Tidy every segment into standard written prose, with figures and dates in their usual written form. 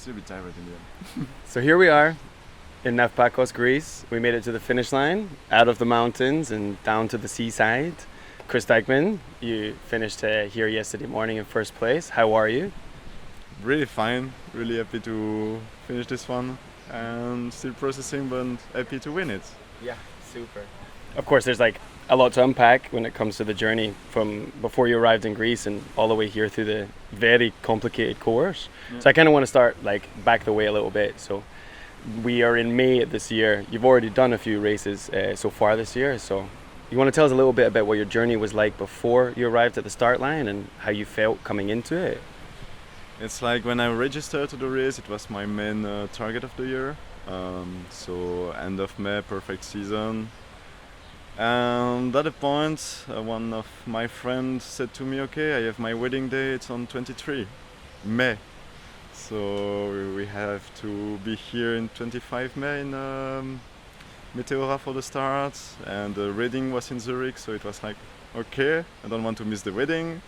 still a bit tired in the end. So here we are in Nafpaktos, Greece. We made it to the finish line, out of the mountains and down to the seaside. Chris Dijkmans, you finished here yesterday morning in first place. How are you? Really fine, really happy to finish this one and still processing but happy to win it. Yeah, super. Of course, there's like a lot to unpack when it comes to the journey from before you arrived in Greece and all the way here through the very complicated course. Yeah. So I kind of want to start like back the way a little bit. So we are in May this year. You've already done a few races so far this year. So you want to tell us a little bit about what your journey was like before you arrived at the start line and how you felt coming into it? It's like when I registered to the race, it was my main target of the year. So end of May, perfect season. And at a point, one of my friends said to me, okay, I have my wedding date on 23 May. So we have to be here in 25 May in Meteora for the start. And the wedding was in Zurich, so it was like, okay, I don't want to miss the wedding.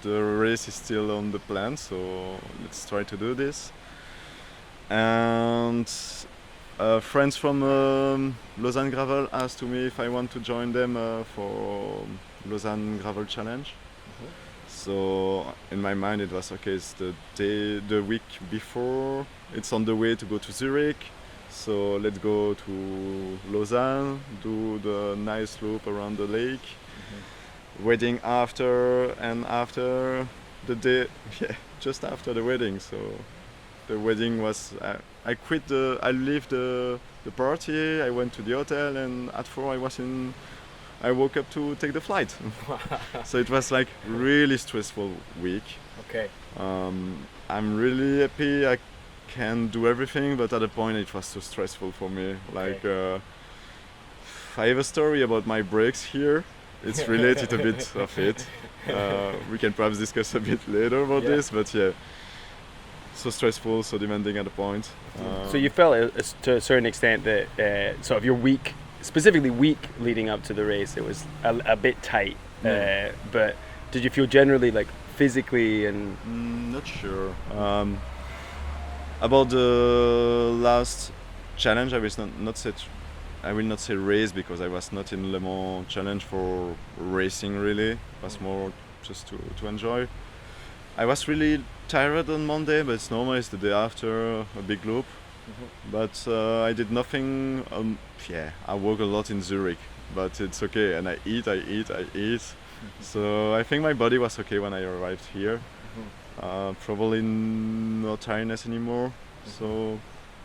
The race is still on the plan, so let's try to do this. And friends from Lausanne Gravel asked me if I want to join them for Lausanne Gravel Challenge. Mm-hmm. So in my mind it was okay, it's the week before, it's on the way to go to Zurich. So let's go to Lausanne, do the nice loop around the lake. Mm-hmm. Wedding after, and after the day, just after the wedding. So the wedding was, I left the party, I went to the hotel, and at 4 I woke up to take the flight. So it was like really stressful week. Okay. I'm really happy I can do everything, but at a point it was too stressful for me. Like I have a story about my brakes here. It's related a bit of it. We can perhaps discuss a bit later about this, but yeah. So stressful, so demanding at a point. So you felt to a certain extent that sort of your week, specifically week leading up to the race, it was a bit tight. Yeah. But did you feel generally like physically and? Not sure. About the last challenge, I will not say race because I was not in Le Mans challenge for racing really. It was more just to enjoy. I was really tired on Monday, but it's normal, it's the day after a big loop. Mm-hmm. But I did nothing, I work a lot in Zurich, but it's okay, and I eat. Mm-hmm. So I think my body was okay when I arrived here. Mm-hmm. Probably no tiredness anymore. Mm-hmm. So,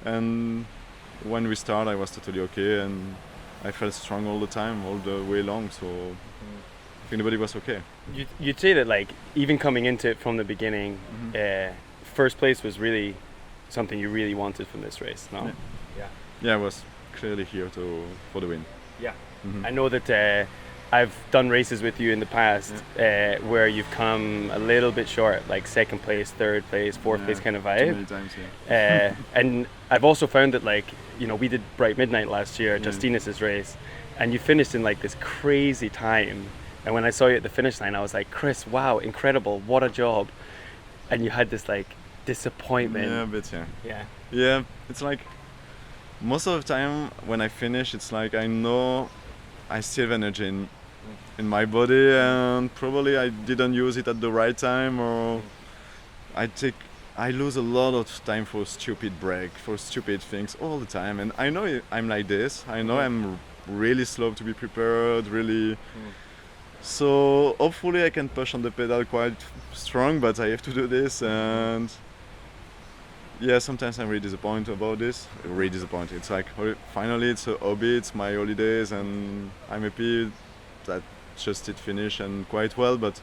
and when we start, I was totally okay, and I felt strong all the time, all the way long. So I think the body was okay. You'd say that, like, even coming into it from the beginning, first place was really something you really wanted from this race. No. Yeah, I was clearly here for the win. Yeah. Mm-hmm. I know that I've done races with you in the past where you've come a little bit short, like second place, third place, fourth place kind of vibe. Too many times, yeah. And I've also found that, like, you know, we did Bright Midnight last year, Justinus's race, and you finished in like this crazy time. And when I saw you at the finish line, I was like, Chris, wow, incredible, what a job. And you had this like disappointment. Yeah, a bit, Yeah, it's like most of the time when I finish, it's like I know I still have energy in my body, and probably I didn't use it at the right time, or I lose a lot of time for stupid break, for stupid things all the time. And I know I'm like this. I know I'm really slow to be prepared, really. So hopefully I can push on the pedal quite strong, but I have to do this. And yeah, sometimes I'm really disappointed about this. Really disappointed. It's like finally it's a hobby, it's my holidays, and I'm happy that just it finished and quite well. But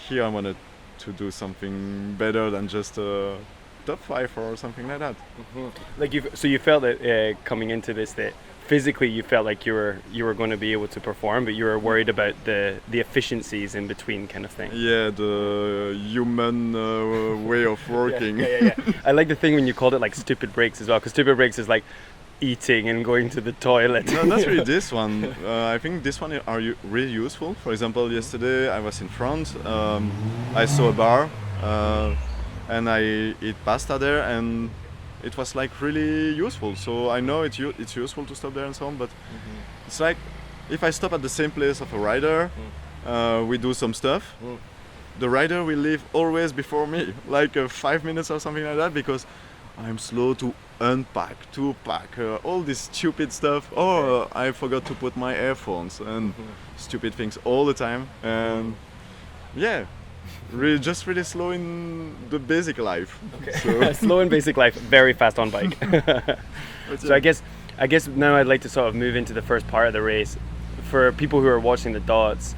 here I wanted to do something better than just a top 5 or something like that. Mm-hmm. Like you felt that coming into this that physically you felt like you were going to be able to perform, but you were worried about the efficiencies in between, kind of thing. Yeah, the human way of working. Yeah. I like the thing when you called it like stupid breaks as well, because stupid breaks is like eating and going to the toilet. No, not really this one. I think this one are really useful. For example, yesterday I was in front. I saw a bar. and I eat pasta there, and it was like really useful. So I know it's useful to stop there and so on, but it's like if I stop at the same place of a rider, we do some stuff. The rider will leave always before me, like 5 minutes or something like that, because I'm slow to unpack, to pack, all this stupid stuff. Oh, I forgot to put my earphones and stupid things all the time. And yeah, just really slow in the basic life. Okay. So, Slow and basic life, very fast on bike. So I guess now I'd like to sort of move into the first part of the race. For people who are watching the dots,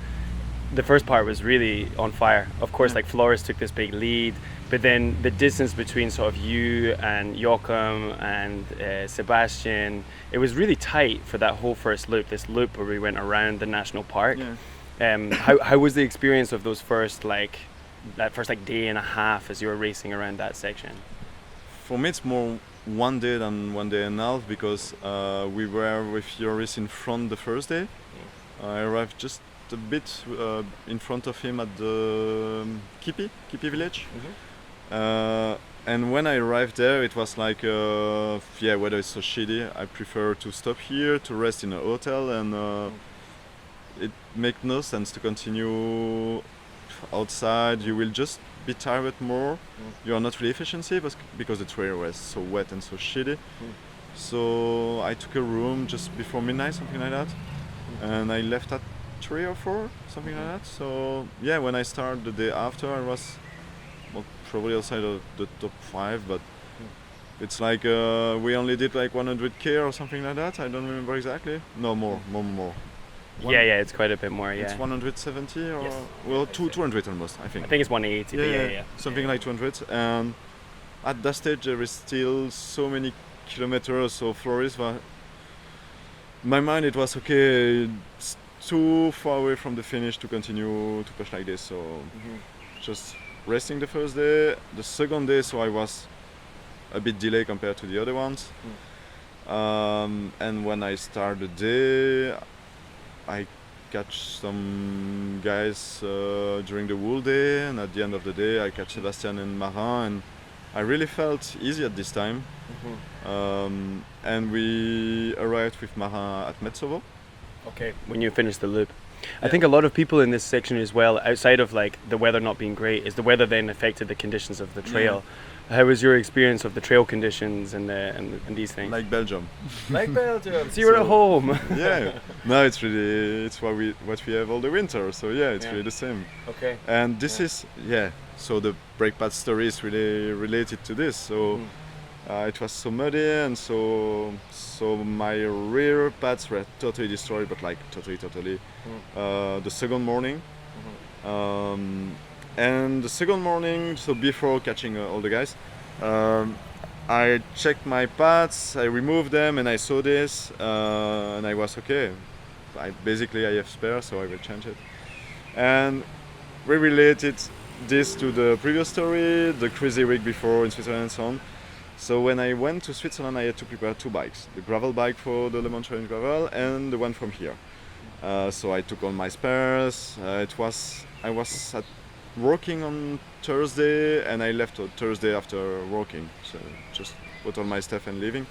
the first part was really on fire. Of course, like Flores took this big lead, but then the distance between sort of you and Joachim and Sebastian, it was really tight for that whole first loop, this loop where we went around the national park. How was the experience of that first day and a half as you were racing around that section? for me, it's more 1 day than 1 day and a half, because we were with Joris in front the first day. I arrived just a bit in front of him at the Kipi village. And when I arrived there, it was like, weather is so shitty. I prefer to stop here, to rest in a hotel, and it makes no sense to continue outside. You will just be tired more. You are not really efficiency because the trail was so wet and so shitty. So I took a room just before midnight, something like that, and I left at 3 or 4, something like that. So yeah, when I started the day after, I was probably outside of the top 5, but it's like we only did like 100k or something like that. I don't remember exactly. No, more. Yeah, it's quite a bit more. Yeah, it's 170 or yes. 200 almost. I think. I think it's 180. Yeah. Something like 200. And at that stage, there is still so many kilometers. So Flores was. My mind, it was okay. It's too far away from the finish to continue to push like this. So just resting the first day. The second day, so I was a bit delayed compared to the other ones. And when I started the day, I catch some guys during the whole day, and at the end of the day I catch Sebastian and Marin, and I really felt easy at this time. And we arrived with Marin at Metsovo. Okay, when you finished the loop. I think a lot of people in this section as well, outside of like the weather not being great, is the weather then affected the conditions of the trail. How was your experience of the trail conditions and these things? Like Belgium. Like Belgium. So you were at home. No, it's what we have all the winter. So it's really the same. Okay. And this is so the brake pad story is really related to this. So it was so muddy, and so my rear pads were totally destroyed, but like totally. The second morning. And the second morning, so before catching all the guys, I checked my pads, I removed them, and I saw this, and I was okay. I have spare, so I will change it. And we related this to the previous story, the crazy week before in Switzerland and so on. So when I went to Switzerland, I had to prepare 2 bikes, the gravel bike for the Le Mans Challenge gravel and the one from here. So I took all my spares. I was working on Thursday, and I left on Thursday after working. So just put all my stuff and leaving.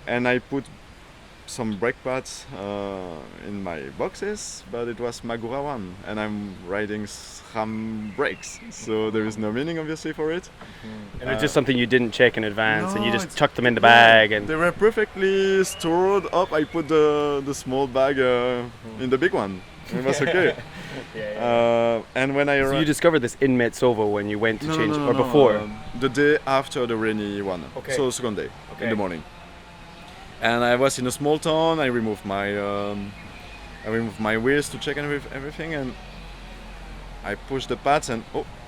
And I put some brake pads in my boxes, but it was Magura one, and I'm riding SRAM brakes, so there is no meaning obviously for it. And it's just something you didn't check in advance, and you just chucked them in the bag. And they were perfectly stored up. I put the small bag in the big one. It was okay. And when I so you discovered this in Metsovo when you went to change, or before? The day after the rainy one. Okay. So second day in the morning. And I was in a small town. I removed my wheels to check everything, and I pushed the pads, and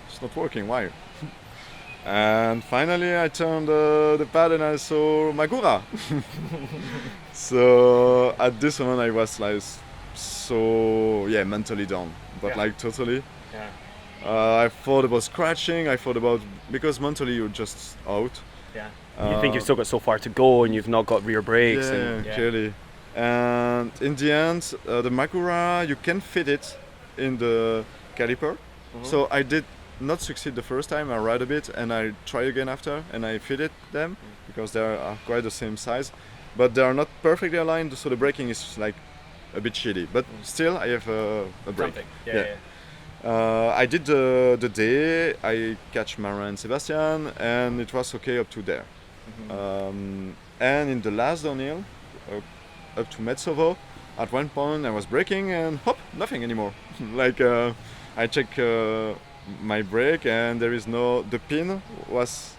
it's not working. Why? And finally, I turned the pad, and I saw Magura. So at this moment, I was like so mentally down, but like totally. I thought about scratching. I thought about, because mentally you're just out. You think you've still got so far to go, and you've not got rear brakes. Clearly. And in the end, the Magura, you can fit it in the caliper. So I did not succeed the first time, I ride a bit and I try again after, and I fit it them because they are quite the same size, but they are not perfectly aligned, so the braking is like a bit shitty. But still, I have a brake. Something. I did the day. I catch Marin and Sebastian, and it was okay up to there. And in the last downhill, up to Metsovo, at one point I was braking and hop, nothing anymore. Like I check my brake and there is the pin was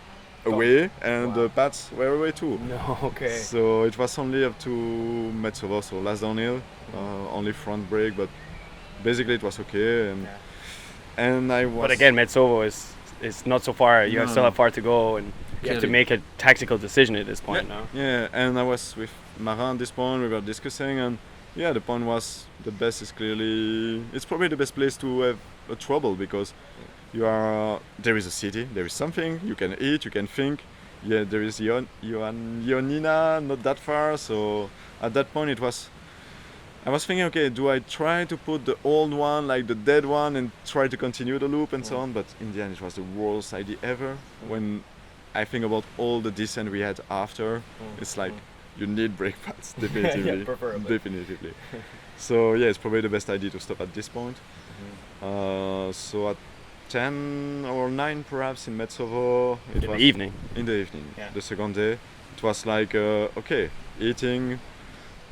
away and the pads were away too. No, okay. So it was only up to Metsovo, so last downhill, only front brake, but basically it was okay. And I was. But again, Metsovo is not so far. You still have far to go, and you have to make a tactical decision at this point now. Yeah, and I was with Marin at this point. We were discussing, and the point was the best is clearly. It's probably the best place to have a trouble because there is a city, there is something you can eat, you can think. Yeah, there is Ioannina, not that far. So at that point, I was thinking, okay, do I try to put the old one, like the dead one, and try to continue the loop and so on? But in the end, it was the worst idea ever. When I think about all the descent we had after, it's like you need brake pads, definitively. Definitively. So it's probably the best idea to stop at this point. So at 10 or 9 perhaps in Metsovo, In the evening, the second day, it was like, okay, eating.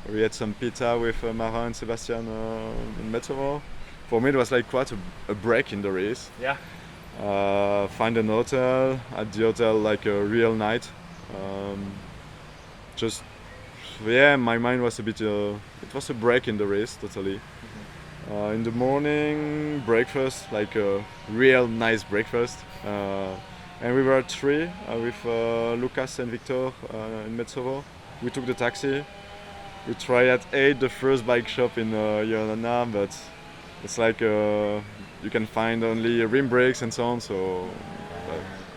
We had some pizza with Marin and Sebastian in Metsovo. For me, it was like quite a break in the race. Yeah. Find an hotel. At the hotel, like a real night. My mind was a bit. It was a break in the race, totally. In the morning, breakfast, like a real nice breakfast. And we were at 3 with Lucas and Victor in Metsovo. We took the taxi. We tried at 8 the first bike shop in Ioannina, but it's like you can find only rim brakes and so on, so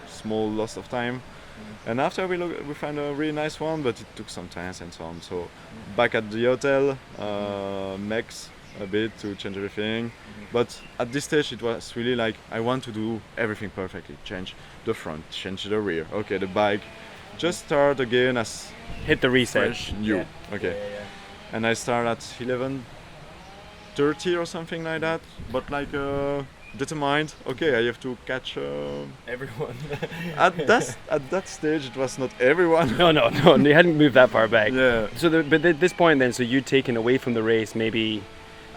small loss of time. And after we found a really nice one, but it took some time and so on. So back at the hotel, Mex a bit to change everything. But at this stage it was really like I want to do everything perfectly. Change the front, change the rear. Okay, the bike. Just start again as hit the reset. Fresh, new. Okay. And I start at 11:30 or something like that. But like determined. Okay, I have to catch everyone. at that stage, it was not everyone. No. They hadn't moved that far back. Yeah. So, but at this point, then, so you'd taken away from the race, maybe.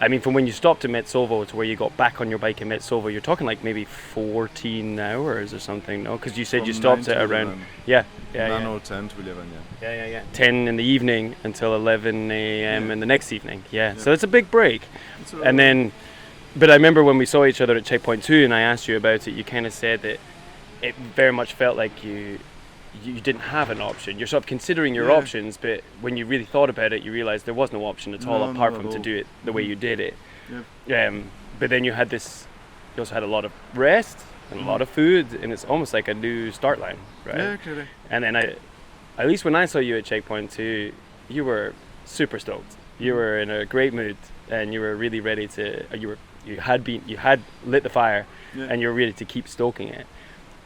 I mean, from when you stopped at Metsovo to where you got back on your bike at Metsovo, you're talking like maybe 14 hours or something, no? Because you said you stopped at around 9 or 10 to 11, yeah. 10 in the evening until 11 a.m. in the next evening. Yeah. So it's a big break. And then, but I remember when we saw each other at Checkpoint 2 and I asked you about it, you kind of said that it very much felt like you didn't have an option. You're sort of considering your options, but when you really thought about it, you realized there was no option at all apart from to do it the way you did it. But then you also had a lot of rest and a lot of food, and it's almost like a new start line, right? Yeah, clearly. And then at least when I saw you at Checkpoint 2, you were super stoked. You were in a great mood, and you were really ready to. You had lit the fire, and you were ready to keep stoking it.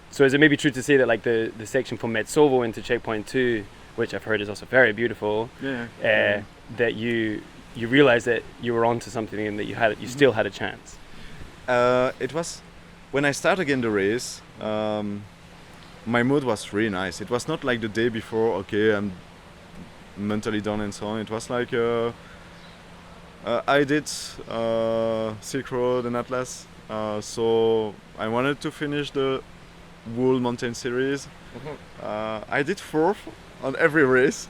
So is it maybe true to say that like the section from Metsovo into Checkpoint 2, which I've heard is also very beautiful, that you realized that you were onto something and that you still had a chance? It was when I started again the race. My mood was really nice. It was not like the day before. Okay, I'm mentally done and so on. It was like I did Silk Road and Atlas, so I wanted to finish the Wool Mountain Series. I did 4th on every race.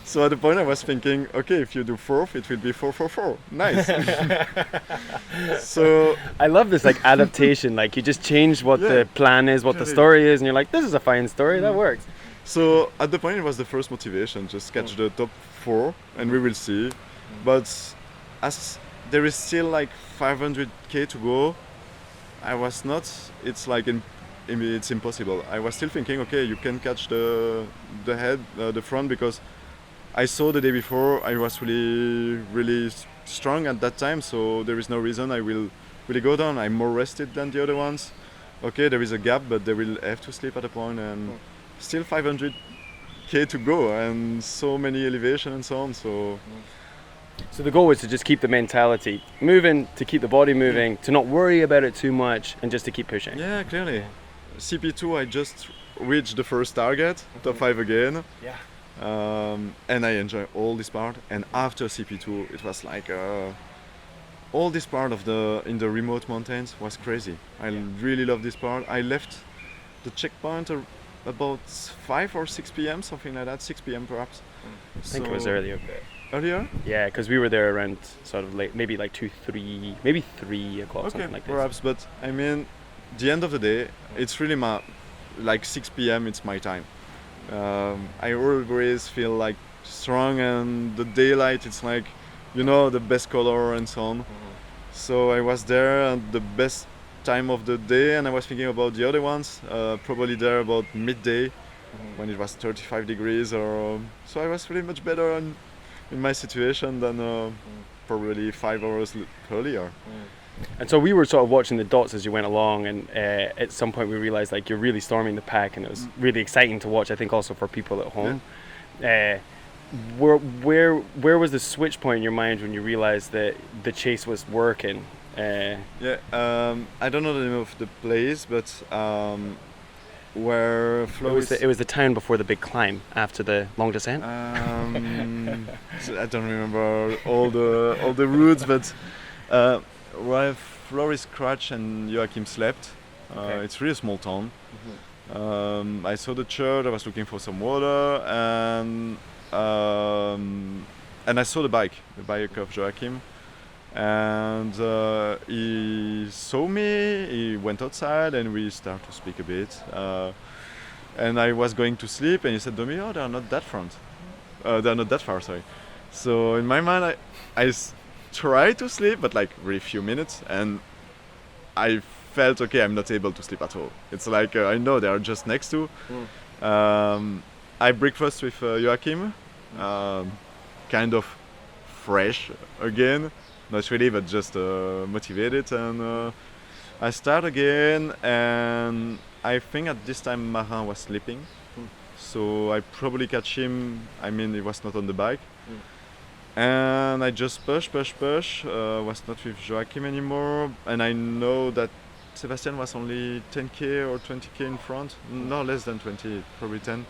So at the point I was thinking, okay, if you do 4th, it will be 4-4-4. Nice. So I love this like adaptation. Like you just change what the plan is, what the story is, and you're like, this is a fine story. That works. So at the point it was the first motivation, just catch the top 4, and we will see. But as there is still like 500k to go, I was not. It's like it's impossible. I was still thinking, okay, you can catch the head, the front, because I saw the day before I was really strong at that time, so there is no reason I will really go down. I'm more rested than the other ones. okay, there is a gap, but they will have to sleep at a point, and still 500k to go, and so many elevation and so on. So the goal was to just keep the mentality moving, to keep the body moving, to not worry about it too much, and just to keep pushing. Yeah, clearly. CP2, I just reached the first target, top 5 again. Yeah. And I enjoy all this part. And after CP2, it was like all this part of in the remote mountains was crazy. I really love this part. I left the checkpoint about 5 or 6 p.m., something like that, 6 p.m. perhaps. I think it was earlier. Earlier? Yeah, because we were there around sort of late, maybe like 2, 3, maybe 3 o'clock, something like that. Perhaps, but I mean, the end of the day, it's really like 6 p.m. it's my time. I always feel like strong, and the daylight, it's like, the best color and so on. So I was there at the best time of the day, and I was thinking about the other ones, probably there about midday when it was 35 degrees, so I was really much better in my situation than probably 5 hours earlier. And so we were sort of watching the dots as you went along, and at some point we realized like you're really storming the pack, and it was really exciting to watch, I think also for people at home. Where was the switch point in your mind when you realized that the chase was working? I don't know the name of the place, but where Flo it was the town before the big climb after the long descent. I don't remember all the routes, but where Floris, Crutch, and Joachim slept. It's really a small town. I saw the church. I was looking for some water, and I saw the bike of Joachim. And he saw me. He went outside, and we started to speak a bit. And I was going to sleep, and he said to me, "Oh, they're not that far." Sorry. So in my mind, I tried to sleep, but like really few minutes, and I felt okay. I'm not able to sleep at all. It's like I know they are just next to. I breakfast with Joachim, kind of fresh again, not really, but just motivated, and I start again. And I think at this time Marin was sleeping, so I probably catch him. I mean, he was not on the bike. And I just push, was not with Joachim anymore, and I know that Sebastian was only 10k or 20k in front, no less than 20, probably 10.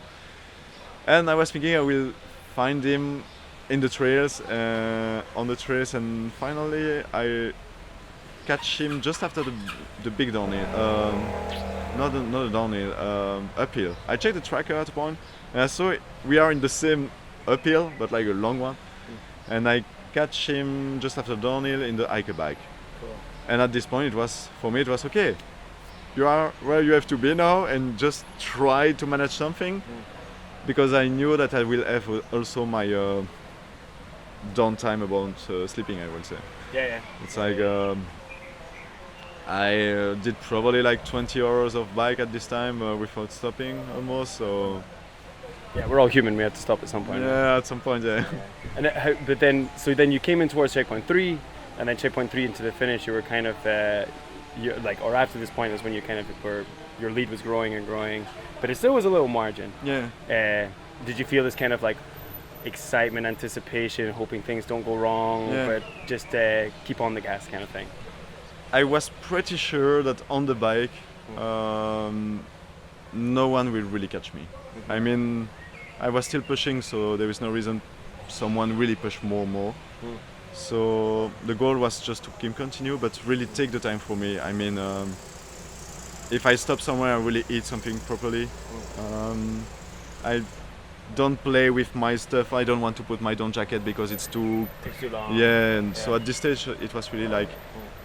And I was thinking I will find him in the trails, on the trails, and finally I catch him just after the big downhill, not a downhill, uphill. I checked the tracker at a point, and I saw we are in the same uphill, but like a long one. And I catch him just after downhill in the hiker bike. Cool. And at this point, for me it was okay. You are where you have to be now, and just try to manage something, because I knew that I will have also my downtime about sleeping, I would say. Yeah. It's like I did probably like 20 hours of bike at this time without stopping almost. So. Yeah, we're all human. We have to stop at some point. Yeah, at some point, yeah. And then you came in towards checkpoint 3, and then checkpoint 3 into the finish. You were kind of or after this point is when you kind of your lead was growing and growing, but it still was a little margin. Yeah. Did you feel this kind of like excitement, anticipation, hoping things don't go wrong, but just keep on the gas kind of thing? I was pretty sure that on the bike, no one will really catch me. I mean, I was still pushing, so there is no reason someone really push more. So the goal was just to keep continue, but really take the time for me. I mean, if I stop somewhere, I really eat something properly. I don't play with my stuff. I don't want to put my down jacket because it's too long. Yeah, and so at this stage, it was really like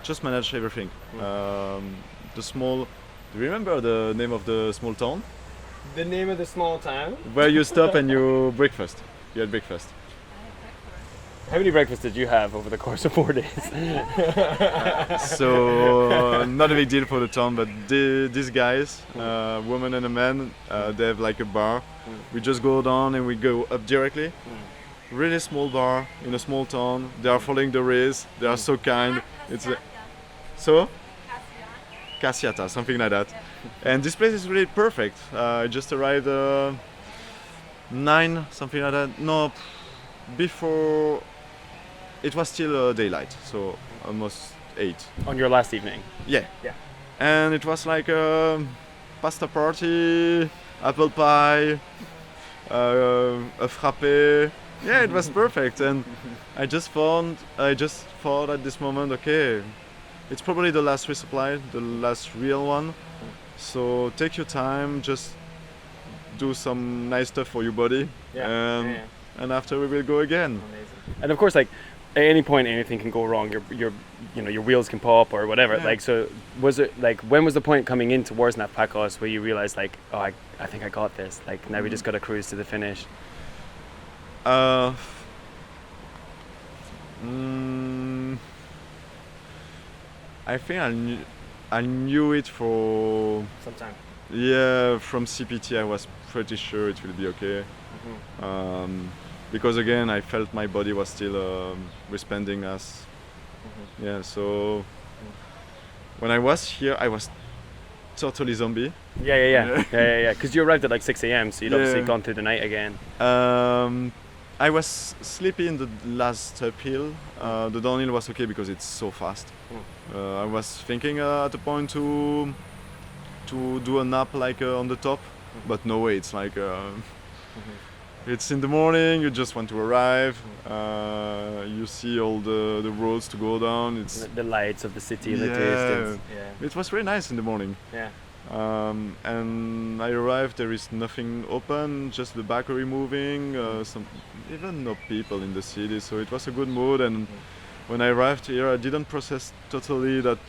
just manage everything. The small. Do you remember the name of the small town? The name of the small town? Where you stop and you breakfast. You had breakfast. How many breakfasts did you have over the course of 4 days? So not a big deal for the town, but these guys, a woman and a man, they have like a bar. We just go down and we go up directly. Really small bar in a small town. They are following the race. They are so kind. So Casiata, something like that. And this place is really perfect. I just arrived 9, something like that. No, before it was still daylight, so almost 8. On your last evening. Yeah. Yeah. And it was like a pasta party, apple pie, a frappe. Yeah, it was perfect. And I just thought at this moment, okay, it's probably the last resupply, the last real one. So take your time, just do some nice stuff for your body, and after we will go again. Amazing. And of course, like at any point, anything can go wrong. Your wheels can pop or whatever. Yeah. Like, so was it like, when was the point coming in towards Nafpaktos where you realized like, oh, I think I got this. Like now we just got to cruise to the finish. I think I knew it for Sometime. Yeah, from CPT I was pretty sure it will be okay. Because again I felt my body was still responding as yeah. So when I was here I was totally zombie. Yeah. Because you arrived at like 6 a.m. so you'd obviously gone through the night again. I was sleepy in the last uphill. The downhill was okay because it's so fast. I was thinking at a point to do a nap like on the top, but no way. It's like it's in the morning. You just want to arrive. You see all the roads to go down. It's The lights of the city in the distance. Yeah. It was very nice in the morning. Yeah. And I arrived, there is nothing open, just the bakery moving, even no people in the city, so it was a good mood. And when I arrived here I didn't process totally that,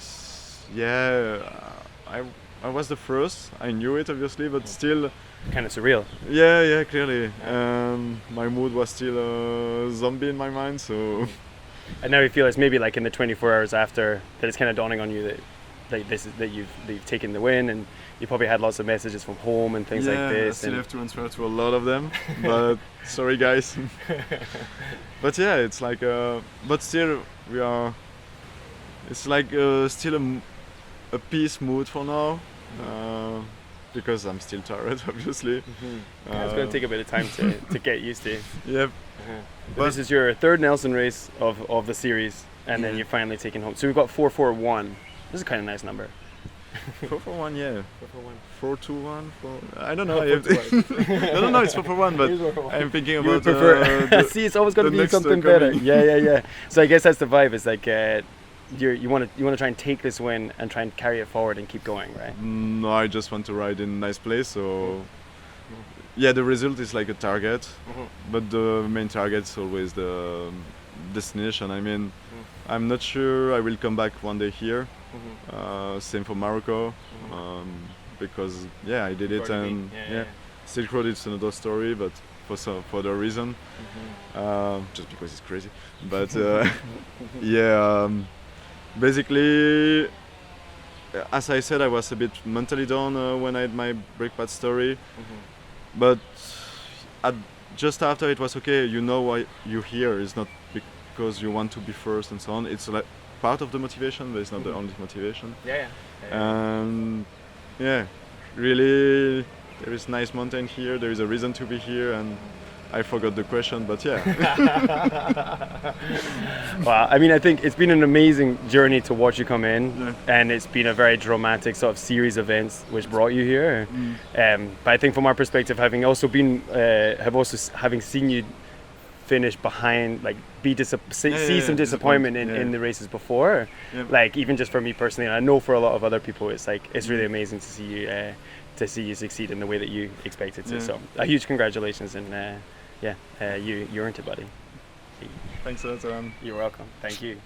I was the first, I knew it obviously, but still... Kind of surreal. Yeah, clearly. My mood was still a zombie in my mind, so... And now you feel it's maybe like in the 24 hours after that it's kind of dawning on you that that you've taken the win, and you probably had lots of messages from home and things like this. I still have to answer to a lot of them, but sorry guys. But yeah, it's like, but still we are. It's like still a peace mood for now, because I'm still tired, obviously. Yeah, it's going to take a bit of time to get used to. Yep. But this is your third Nelson race of the series, and then you're finally taking home. So we've got 441. This is a kind of nice number. 441, yeah. 441. 421. I don't know. I don't know. It's 441, but I'm thinking about. You would prefer. See, it's always got to be something better. Yeah. So I guess that's the vibe. It's like you want to try and take this win and try and carry it forward and keep going, right? No, I just want to ride in a nice place. So yeah, the result is like a target, but the main target is always the destination. I mean, I'm not sure I will come back one day here. Same for Morocco, because I did it, and Silk Road it's another story, but for other reason, just because it's crazy. But basically, as I said, I was a bit mentally down when I had my brake pad story, but just after it was okay. You know why you're here. It's not because you want to be first and so on. It's like part of the motivation, but it's not the only motivation. And really, there is nice mountain here. There is a reason to be here, and I forgot the question, but yeah. Well, I mean, I think it's been an amazing journey to watch you come in, and it's been a very dramatic sort of series of events which brought you here. But I think from our perspective, having seen you finish behind, like see some disappointment in the races before, like even just for me personally, and I know for a lot of other people, it's like it's really amazing to see you succeed in the way that you expected to. So a huge congratulations, and you earned it, buddy. Thanks a lot, Allan. You're welcome. Thank you.